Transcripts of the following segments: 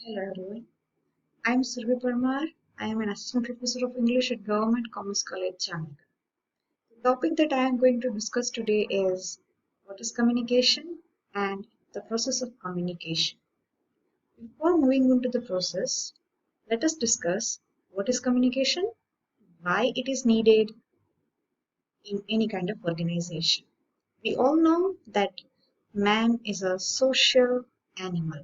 Hello everyone. I am Survi Parmar. I am an assistant professor of English at Government Commerce College, Chennai. The topic that I am going to discuss today is what is communication and the process of communication. Before moving into the process, let us discuss what is communication, why it is needed in any kind of organization. We all know that man is a social animal.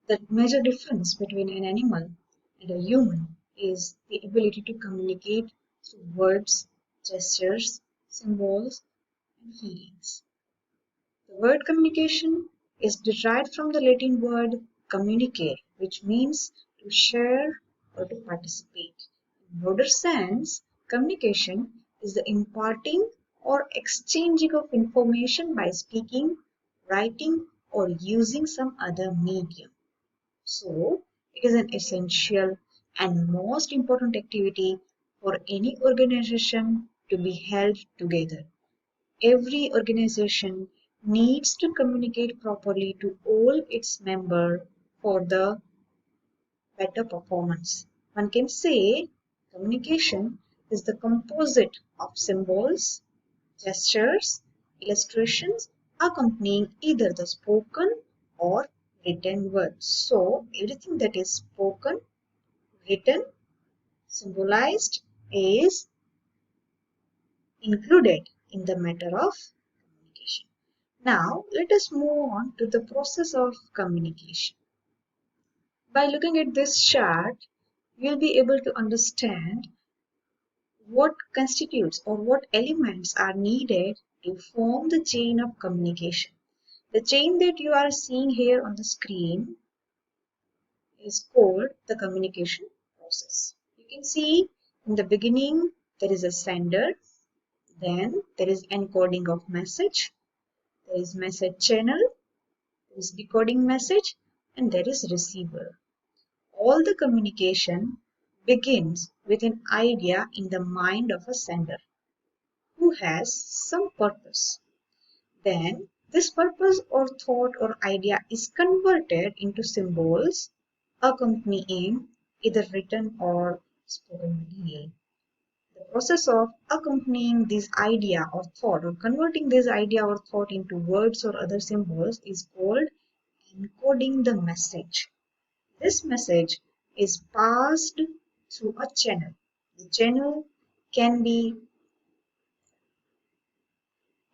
The major difference between an animal and a human is the ability to communicate through words, gestures, symbols, and feelings. The word communication is derived from the Latin word communicare, which means to share or to participate. In broader sense, communication is the imparting or exchanging of information by speaking, writing, or using some other medium. So, it is an essential and most important activity for any organization to be held together. Every organization needs to communicate properly to all its members for the better performance. One can say communication is the composite of symbols, gestures, illustrations accompanying either the spoken or written words. So, everything that is spoken, written, symbolized is included in the matter of communication. Now, let us move on to the process of communication. By looking at this chart, you'll be able to understand what constitutes or what elements are needed to form the chain of communication. The chain that you are seeing here on the screen is called the communication process. You can see in the beginning there is a sender, then there is encoding of message, there is message channel, there is decoding message, and there is receiver. All the communication begins with an idea in the mind of a sender who has some purpose. Then this purpose or thought or idea is converted into symbols accompanying either written or spoken material. The process of accompanying this idea or thought or converting this idea or thought into words or other symbols is called encoding the message. This message is passed through a channel. The channel can be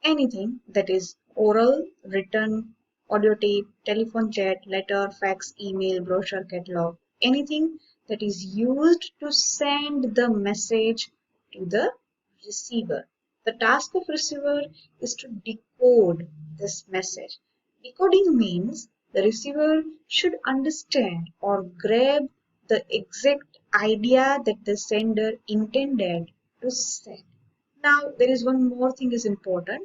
anything that is oral, written, audio tape, telephone chat, letter, fax, email, brochure, catalog, anything that is used to send the message to the receiver. The task of receiver is to decode this message. Decoding means the receiver should understand or grab the exact idea that the sender intended to send. Now, there is one more thing is important,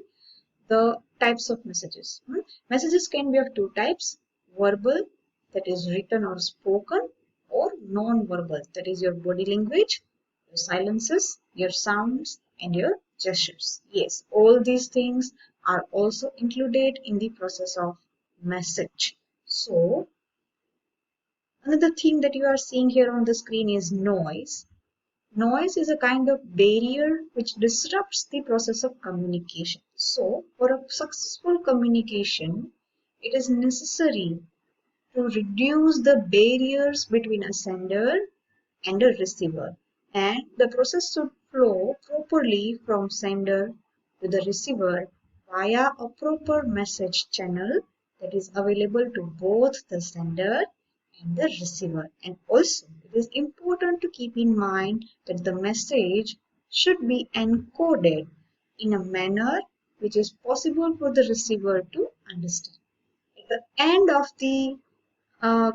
the types of messages. Messages can be of two types, verbal, that is written or spoken, or non-verbal, that is your body language, your silences, your sounds, and your gestures. Yes, all these things are also included in the process of message. So, another thing that you are seeing here on the screen is noise. Noise is a kind of barrier which disrupts the process of communication. So, for a successful communication, it is necessary to reduce the barriers between a sender and a receiver, and the process should flow properly from sender to the receiver via a proper message channel that is available to both the sender and the receiver. And also, it is important to keep in mind that the message should be encoded in a manner which is possible for the receiver to understand. At the end of the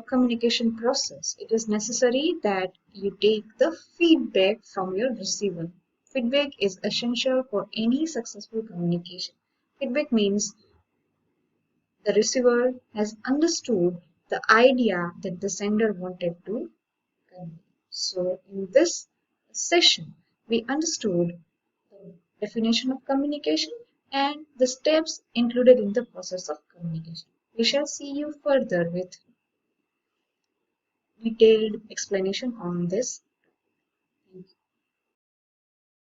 communication process, it is necessary that you take the feedback from your receiver. Feedback is essential for any successful communication. Feedback means the receiver has understood the idea that the sender wanted to convey. So, in this session, we understood the definition of communication and the steps included in the process of communication. We shall see you further with detailed explanation on this.